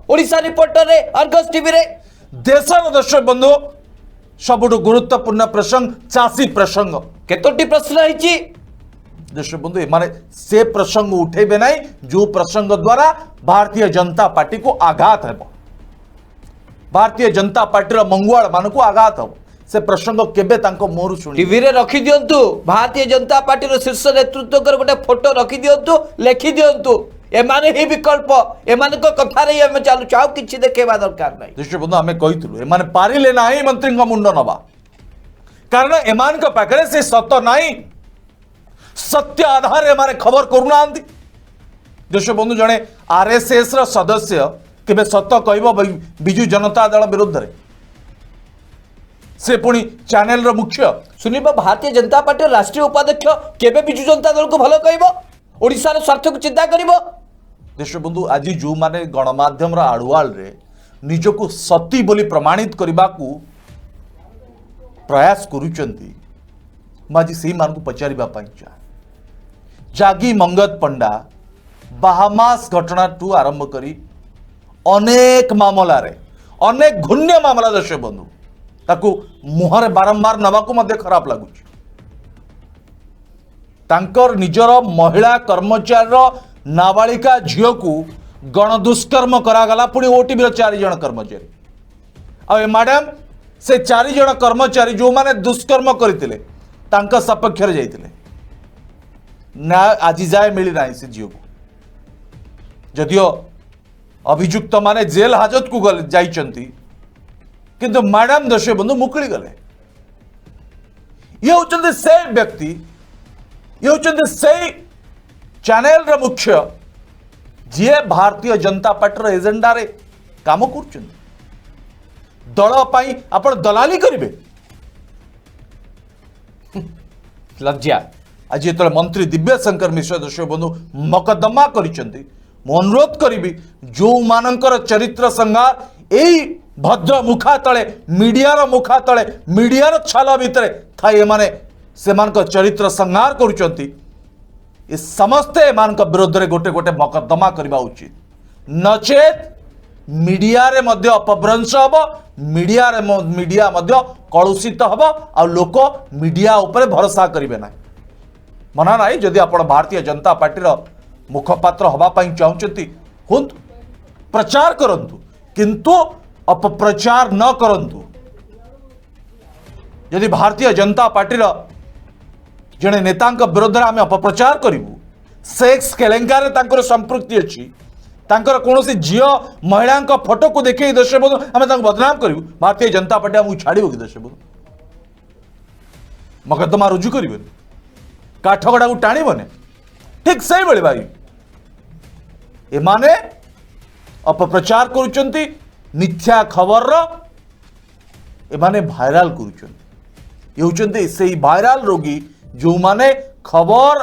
ओडिशा रिपोर्टर रे, अर्गस टीवी रे, देशर दर्शक बंधु सबुठ गुरुत्वपूर्ण प्रसंग चाषी प्रसंग केतोटी प्रश्न रही दर्शक बंधु माने से प्रसंग उठेबे नहीं जो प्रसंग द्वारा भारतीय जनता पार्टी को आघात है, भारतीय जनता पार्टी मंगुआड़ मान को आघात हम से प्रसंग केबे तांको मोरु सुनी टीवी रे रखी दियंतु, भारतीय जनता पार्टी रो शीर्ष नेतृत्व कर गोटे फोटो रखी दियंतु, लेखि दियंतु एमाने ही विकल्प एमान को कथा रे हम चालू चाउ किछि देखेबा दरकार नै। दर्शक बंधु हमें कहितलु एमाने पारिले नाही मंत्री का मुंड नबा, कारण एमान का पाखरे से सत्य नाही, सत्य आधार एमाने खबर करूना। दर्शक बंधु जने आरएसएस रो सदस्य केबे सत्य कहबो बिजू जनता दल विरुद्ध रे, से पुणी चैनल रो मुख्य सुनील बाबू, भारतीय जनता पार्टी राष्ट्रीय उपाध्यक्ष केबे बिजू जनता दल को भलो कहबो, ओडिसा रो स्वार्थ को चिंता करिवो? देश बंधु आज जो माने गणमाध्यम आड़ुआल रे निजको सती बोली प्रमाणित करने को प्रयास करुचंती, माजी से मान को पचारिबा चाहे जागी मंगत पंडा बाहामास घटना टू आरंभ करी अनेक मामला रे अनेक घून्य मामला दर्शक बंधु ताकू मुहरे बारंबार नवाको मध्य खराब लगुच, तांकर निजर महिला कर्मचारी नाबालिका झील को गणदुष्कर्म करागला, पुणी ओटीवी 4 जन कर्मचारी आ मैडम से 4 जन कर्मचारी जो माने दुष्कर्म करते सपक्ष जाते ना आज जाए मिली ना से झील को, जदियो अभियुक्त माने जेल हाजत को जाइचंती, किंतु मैडम दर्शक बंधु मुकली गले। ये होचंते से व्यक्ति, ये होचंते से चैनल रे मुख्य जी भारतीय जनता पार्टी एजेंडा रे काम कर दल पाई आपण दलाली करिवे। लज्जा आज जो मंत्री दिव्य शंकर मिश्र दर्शक बंधु मकदमा करिसेंती, मु अनुरोध करी जो मानकर चरित्र संहार एई भद्र मुखा तले मीडियार मुखा तले मीडियार छाल भितर थाई माने सेमानक चरित्र संहार करुचंती, ये समस्ते मान विरोध में गोटे गोटे मकदमा करवा उचित, नचेत मीडिया रे मध्य अपभ्रंश हम, मीडिया मध्य कलुषित हम आ लोक मीडिया उपरे भरोसा करेंगे ना। मना ना जदि आप भारतीय जनता पार्टी मुखपात्र हवापाई चाहते हूँ प्रचार करंतु, किंतु अपप्रचार न करंतु। यदि भारतीय जनता पार्टी जड़े नेता विरोध में आम अपप्रचार करूँ, सेक्स केलेंकार संपृक्ति अच्छी, कौन झी महिला फोटो को देखे दर्शक बंधु आम बदनाम करूँ, भारतीय जनता पार्टी आमको छाड़ कि दर्शक बंधु मकदमा रुजु करें, काठगड़ा को टाणबने, ठीक से भाई एमाने अपप्रचार करुचंती, मिथ्या खबर एमाने भाइराल करुँच से भाइराल रोगी जो माने खबर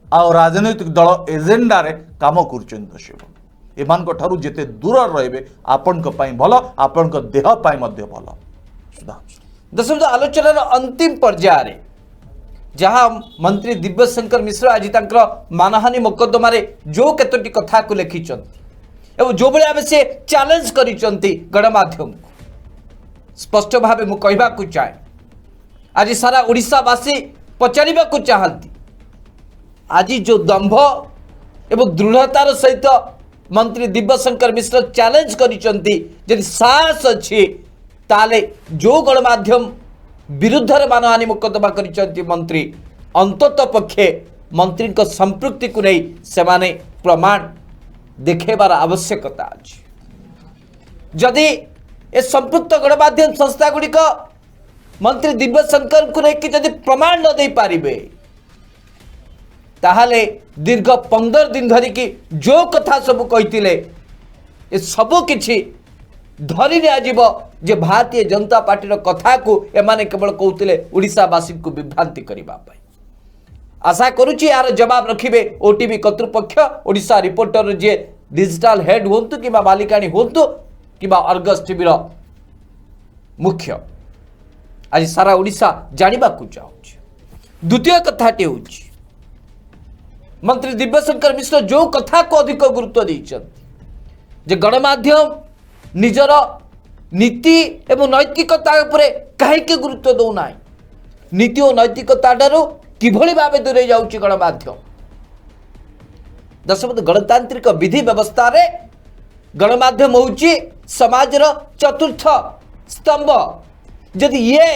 आ राजनैतिक दल एजेंडा रे काम करूँ जेते दूर रहिबे आपण भल आपण देह भल सुधा दर्शक आलोचनार अंतिम पर्यायर जहाँ मंत्री दिव्यशंकर मिश्र आज मानहानि मोकद्दमा जो केतोटी कथा को लिखिंट एवं जो भाव से चैलेंज करिसेंती गणमाध्यम को स्पष्ट भाव मु कहबाकू चाहे आज सारा ओडिशावासी पचारिबाकू चाहती आज जो दंभ एवं दृढ़तार सहित मंत्री दिव्यशंकर मिश्र चैलेंज करिसेंती यदि साहस अच्छी ताले जो गणमाध्यम विरुद्ध मानहानि मोकद्दमा करिसेंती मंत्री अंतत पक्षे मंत्री संपृक्ति को नहीं सेमाने प्रमाण देखेबार आवश्यकता अछि जदि ए संपृक्त गणमाध्यम संस्था गुड़िक मंत्री दिव्यशंकर को लेकिन जदि प्रमाण न दे पारिबे ताहले दीर्घ 15 दिन धरिकी जो कथा सब कहितिले ए सब किछि धरी आजीव जे भारतीय जनता पार्टी कथा को एमाने केवल कहते ओडिशावासी को विभ्रांति करने आशा करुच्ची यार जवाब रखिबे ओटीवी कर्तृपक्ष ओडिशा रिपोर्टर जे डिजिटल हेड होंतु कि मालिकाणी होंतु कि अर्गस टीवी मुख्य आज सारा ओडिशा जानिबा को चाहूँ द्वितीय कथाटी हूँ मंत्री दिव्यशंकर मिश्र जो कथा को अधिक गुरुत्व देते गणमाध्यम निजर नीति एवं नैतिकता उपरे कहीं गुरुत्व दौना नीति और नैतिकता किभली भाव दूरे जाऊँगी गणमाध्यम दर्शक गणतांत्रिक विधि व्यवस्था रे गणमाध्यम होउची समाजर चतुर्थ स्तंभ यदि ये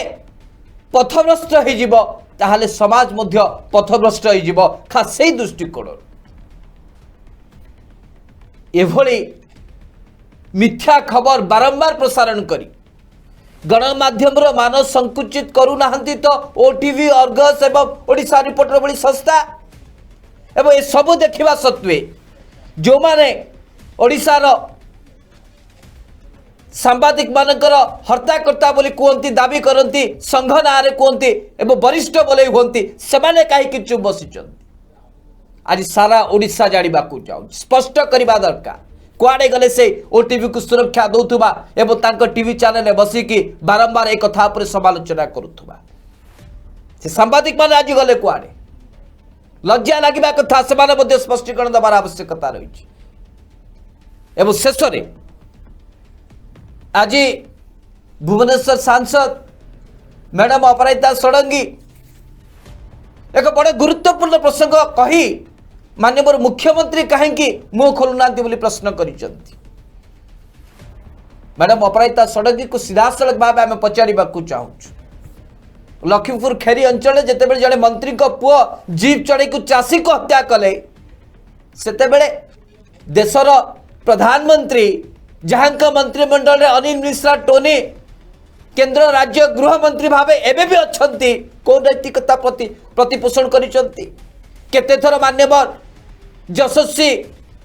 पथभ्रष्ट हो ताहले समाज मध्य पथभ्रष्ट हो खास से दृष्टिकोण एभली मिथ्या खबर बारंबार प्रसारण करी गणमाध्यम मान संकुचित करूना तो ओटीवी अर्गस एवं ओडिशा रिपोर्टर भली संस्था एवं ये सब देखा सत्वे जो माने ओडिशार सांबादिक मानकर हर्ताकर्ता बोली कहती दाबी करती संघ ना कहती एवं वरिष्ठ बोले कहती से कहीं चुप बसी आज सारा ओडिशा जानिबा को जाऊँ स्पष्ट करवा दरकार कुआड़े गले से ओटीवी को सुरक्षा दौथुबा एवं तांको टीवी चैनल बसिकी बारंबार एक कथा पर समालोचना करुथुबा से सांबादिक माने आज गले कुआड़े लज्जा लगे कथा से स्पष्टीकरण देवार आवश्यकता रही एवं शेष आज भुवनेश्वर सांसद मैडम अपराजिता षडंगी एक बड़े गुरुत्वपूर्ण प्रसंग कही माननीय मुख्यमंत्री कहीं मुह खोलुना प्रश्न कर मैडम अपराजिता षडंगी को सीधासलख भाव आम पचार चाहूँ लखीमपुर खेरी अंचल जिते जड़े मंत्री पुओ जीप चढ़ी को चाषी को हत्या कले से देशर प्रधानमंत्री जहां मंत्रिमंडल रे अनिल मिश्रा टोनी केंद्र राज्य गृह मंत्री भाव एवं भी अच्छा कौ नैतिकता प्रतिपोषण करते थर मान्यवर यशस्वी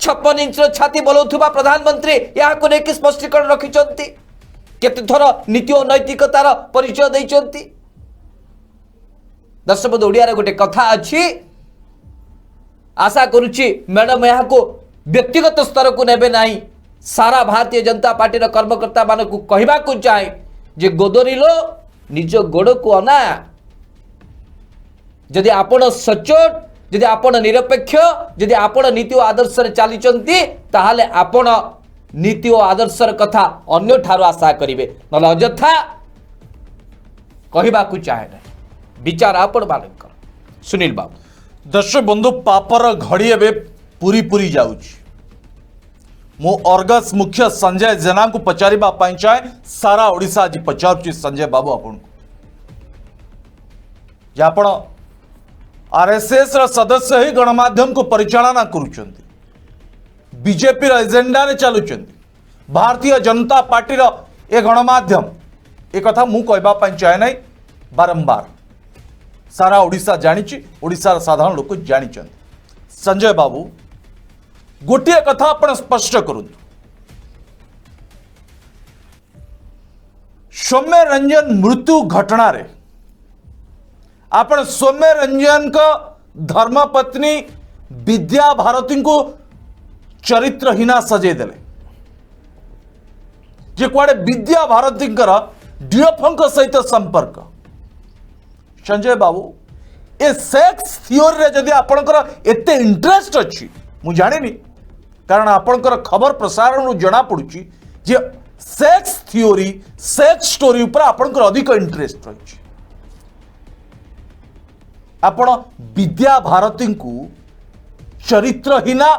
56 इंच छाती बोलाउथुबा प्रधानमंत्री यहाँ को लेकिन स्पष्टीकरण रखिंट केते थर नीति और नैतिकतार परिचय देइचंती दर्शक बंधु ओडिया रे गोटे कथा अच्छी आशा करुच्ची मैडम यहाँ को व्यक्तिगत स्तर को नेबे नहीं सारा भारतीय जनता पार्टी कर्मकर्ता मान को कहबा को चाहे जे गोदरिलो निज गोड़ को अना जदि आपण सचोट जदि आपण निरपेक्ष जदि आपण नीति और आदर्श चली ताहले आपण नीति और आदर्शर कथा अन्य ठारो आशा करेंगे ना अଯଥା कहबा को चाहे ना विचार आपण मानक सुनील बाबू दर्शक बंधु पापर घड़ी एवं पूरी पूरी जाऊँगी मु अर्गस मुख्य संजय जेना को पचारिबा चाहे सारा ओडिशा आज पचारुची संजय बाबू आपन आपण आरएसएस रा सदस्य ही गणमाध्यम को परिचालना करुचंती बीजेपी रा एजेंडा रे चलुचंती भारतीय जनता पार्टी रा ए गणमाध्यम ए कथा मु कहबा चाहे नहीं बारंबार सारा ओडिशा जानिछि ओडिशा रा साधारण लोक जानिचंती संजय बाबू गोटे कथा आपण स्पष्ट करूँ सौम्य रंजन मृत्यु घटना रे आपण सौम्य रंजन का धर्मपत्नी विद्या भारती को चरित्रहीना सजे देले जे कुआडे विद्या भारती डीएफओ सहित संपर्क। संजय बाबू ए सेक्स थियोरी रे जदि आपणकर एते इंटरेस्ट अच्छी मु जानिनी कारण आपणकर खबर प्रसारण जना पड़ुची जे सेक्स थियोरी सेक्स स्टोरी ऊपर आपणकर अधिक इंटरेस्ट रही। आपण विद्या भारती को चरित्रहीना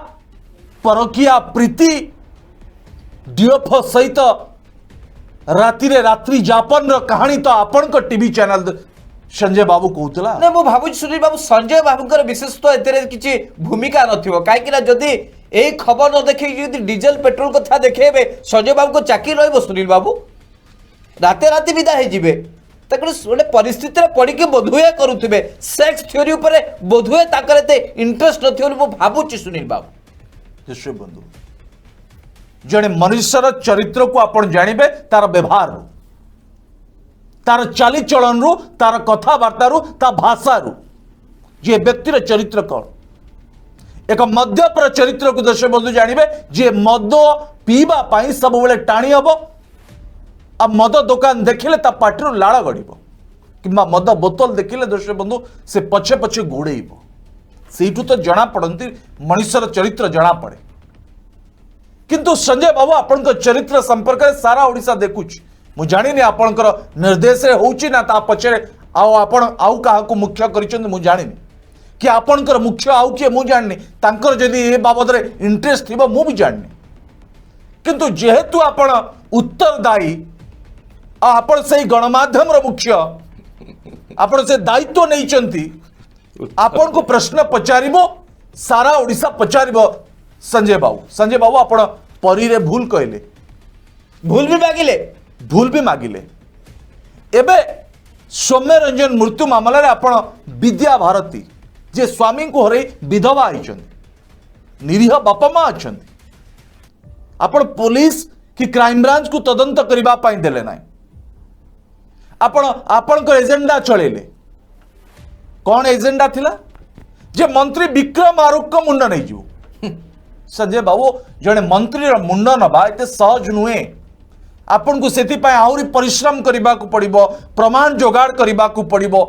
परकिया प्रीति डीएफओ सहित राति रात्रि जापन कहानी तो आपण टीवी चैनल संजय बाबू कहूला नहीं मु भाबुची सुनील बाबू संजय बाबूंकर विशेष तो एते किछि भूमिका नथिबो काहेकि ना जदि एई खबर न देखै जदि डीजल पेट्रोल कथा देखेबे संजय बाबू को चाकरी रहइबो सुनील बाबू राते राति विदा हे जिवे तकरे गोटे परिस्थिति रे पड़ी के बोधुए करूथिबे सेक्स थ्योरी ऊपर बोधुए ताकर एते इंटरेस्ट नथिबो मु भाबुची सुनील बाबू। दर्शक बंधु जड़े मनुष्यर चरित्र को आपण जानिबे तार व्यवहार रु तार चाली चलन रु तार कथबार्ता रु ता भाषा रु जे व्यक्तिर चरित्र कौन एक मद्यपर चरित्र को दर्शक बंधु जानिबे जे मद पीवा पाई सब बेले टाणी हबो आ मद दुकान देखिले ता पाटिरु लाळ गड़िबो किंबा मद बोतल देखिले दर्शक बंधु से पछे पछे गोड़ेइबो सेठू तो जना पड़ती मनुष्यर चरित्र जना पड़े किंतु संजय बाबू आपण चरित्र संपर्क में सारा ओडिशा देखुच मु जानिनी आपणकर निर्देश रे होउची ना ता पछे आउ आपण आउ काहा को मुख्य करिचंद मु जानिनी कि आपणकर मुख्य आउ के मु जानिनी तांकर जदी ए बाबद रे इंटरेस्ट थिबो मु भी जानिनी किंतु जेहेतु आपण उत्तरदायी आपण से गणमाध्यम रो मुख्य आपण से दायित्व नैचंती आपण को प्रश्न पचारिबो सारा ओडिशा पचारिबो संजय बाबू आपण परी रे भूल कहले भूल भी मागिले एबे सौम्य रंजन मृत्यु मामला रे आपण विद्या भारती जे स्वामी को हरे विधवा आइछन निरीह बापा मां अछन आपण पुलिस कि क्राइम ब्रांच को तदंत करबा पाई देले नाही आपण को एजेंडा चलेले कौन एजेंडा थिला जे मंत्री विक्रम आरुख को मुंड नहीं जीव संजय बाबू जड़े मंत्री मुंड नवा एते सहज नुहे आपन को सेति पाए आउरी परिश्रम करबा को पड़िबो प्रमाण जोगाड़ करबा को पड़िबो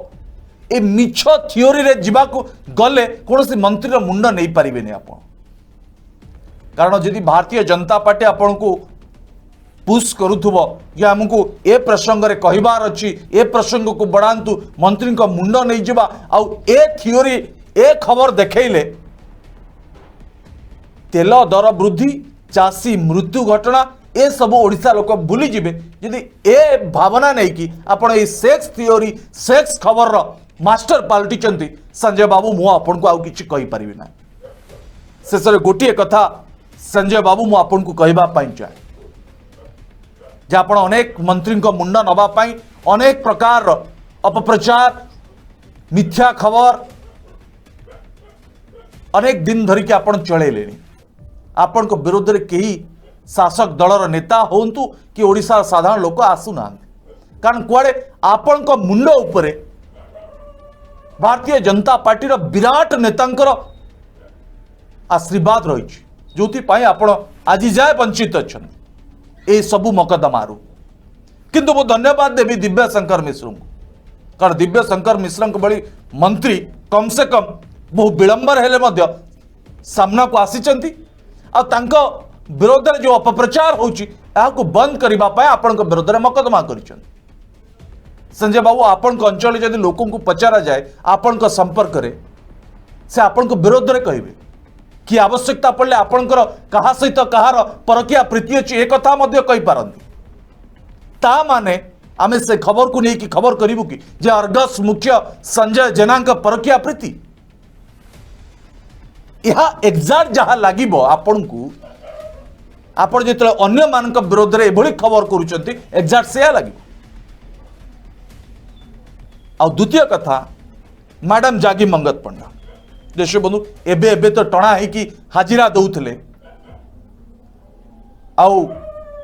ए मिछ थियोरी रे जीवा को गले कोनोसी मंत्री मुंड नहीं पारिबेनी आपन कारण जदि भारतीय जनता पार्टी आपन को पुश करूथुबो जे हमको ए प्रसंग रे कहिबार अछि ए प्रसंग को बढ़ांतु मंत्री को मुंड नहीं जीवा आउ ए थियोरी ए खबर देखैले तेल दर वृद्धि चाषी मृत्यु घटना ए सब ओडिशा लोक भूली जिबे यदि ए भावना नहीं कि आपण ए सेक्स थियोरी सेक्स खबर रो मास्टर पाल्टिचंती संजय बाबू मु आपन को आउ किछि कहि परिबे ना शेष रे गोटिए कथा संजय बाबू मु आपन को कहबा पाई चाहे जे आपण अनेक मंत्री को मुंड नवा पाई अनेक प्रकार अपप्रचार मिथ्या खबर अनेक दिन धरिक आपण चलेले आपण को विरोध रे केही शासक दलर नेता होंतु कि ओडिशा साधारण लोक आसुना कारण कुआडे आपण को मुंड उपरे भारतीय जनता पार्टी रो विराट नेतांकर आशीर्वाद रही जोथि पाई आपण आज जाए वंचित अछन ए सबु मकदमारू किंतु मु धन्यवाद देवी दिव्य शंकर मिश्र को कारण दिव्य शंकर मिश्र बड़ी मंत्री कम से कम बहु विलंबर हेले मध्य सामना को आसीचंती आ तांको विरोध में जो अपप्रचार होची को बंद करबा पाए आपण को विरोध में मकदमा करिचंती संजय बाबू आपण को अंचल जदि लोकों को पचारा जाए आपण को संपर्क रे से आपण को विरोध रे कहिबे कि आवश्यकता पड़ले आपणकर कहा सहित कहार परकिया प्रीति अछि एक कथा मध्य कहि पारंती ता माने आमे से खबर को नहीं कि खबर करिबु कि जे अर्गस मुख्य संजय जेनांक परकिया प्रीति यह एग्जैक्ट जहाँ लागिबो आपण को आपण जेतले अन्य मानक विरोध रे एभली खबर करूचंती एग्जैक्ट सेया लागिबो आ द्वितीय कथा मैडम जागी मंगत पंडा देश बंधु एबे एबे तो टणा है कि हाजिरा दौले आउ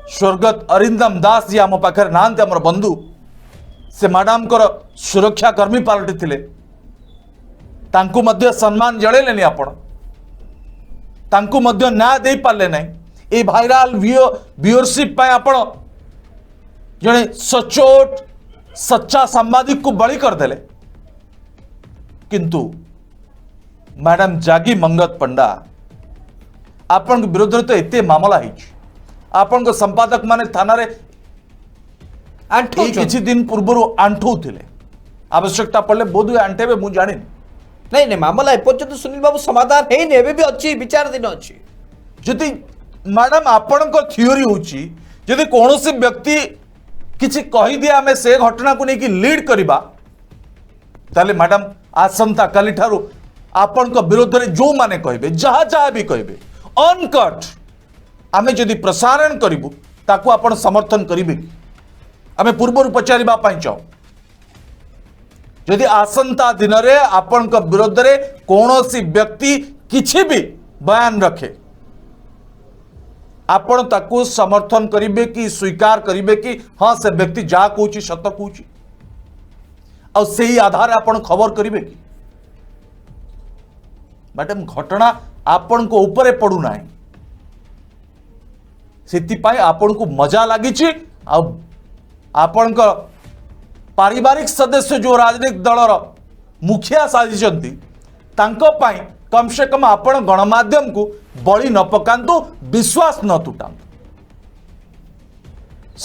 स्वर्गत अरिंदम दास जी आम पाखे नाहंती आमर बंधु से मैडम को सुरक्षा कर्मी पालटी थिले तांकु मध्य सम्मान जड़ेलेनी आपण तांकु मध्य न्याय दे पारले नहीं ए भाइराल व्यूअरशिप पाए आपण जड़े सचोट सच्चा सांबादिक को बलि करदेले किंतु मैडम जागी मंगत पंडा आपण विरोध तो एते मामला आपण को संपादक माने थाना रे किछि दिन पूर्व आंठौथिले आवश्यकता पड़ले बोध आंटेबे मु जानि नहीं नहीं मामला एपर्यंत सुनील बाबू समाधान है नहीं एबे भी अच्छी विचार दिन अच्छी जदि मैडम आपण को थियोरी होची जदि कोनोसी व्यक्ति किछि कहि दिया हमें से घटना को लेकिन लीड करिबा ताले मैडम आसंता काली ठारू आपण को विरोध रे जो माने कहबे जहा जहा भी कहबे अनकट आमे जदि प्रसारण करिबु ताकू आपण समर्थन करिबे कि आमे पूर्व पचारिबा पाई चाहू जदि आसंता दिन रे आपण को विरोध रे कोनोसी व्यक्ति किछि भी बयान रखे आपण ताकू समर्थन करिबे कि स्वीकार करिबे कि हाँ से व्यक्ति जा कहूची सत कहूची और सही आधार आपण खबर करिबे कि मैडम घटना आपण को ऊपर पड़ू ना सेतिपाई आपण को मजा लागिची आपण को पारिवारिक सदस्य जो राजनीतिक दलर मुखिया साजिचंती तांको पाई कम से कम आपण गणमाध्यम को बलि न पकांतु विश्वास न तुटांतु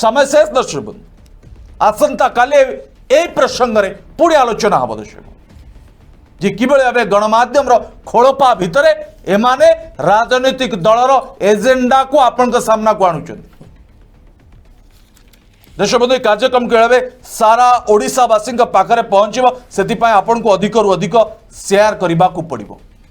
समय शेष दर्शक बंधु आसंता काले ए प्रसंग रे पुणी आलोचना हम दर्शक जे किबळे भाबे गणमाध्यम रो खोळपा भितरे एमाने राजनीतिक दलर एजेंडा को आपण के सामना को आणुचंती देश बंधु कार्यक्रम केवे सारा ओडिशावासी पाखरे पहुंचब से अधिक रु अधिक शेयर करने को पड़ो।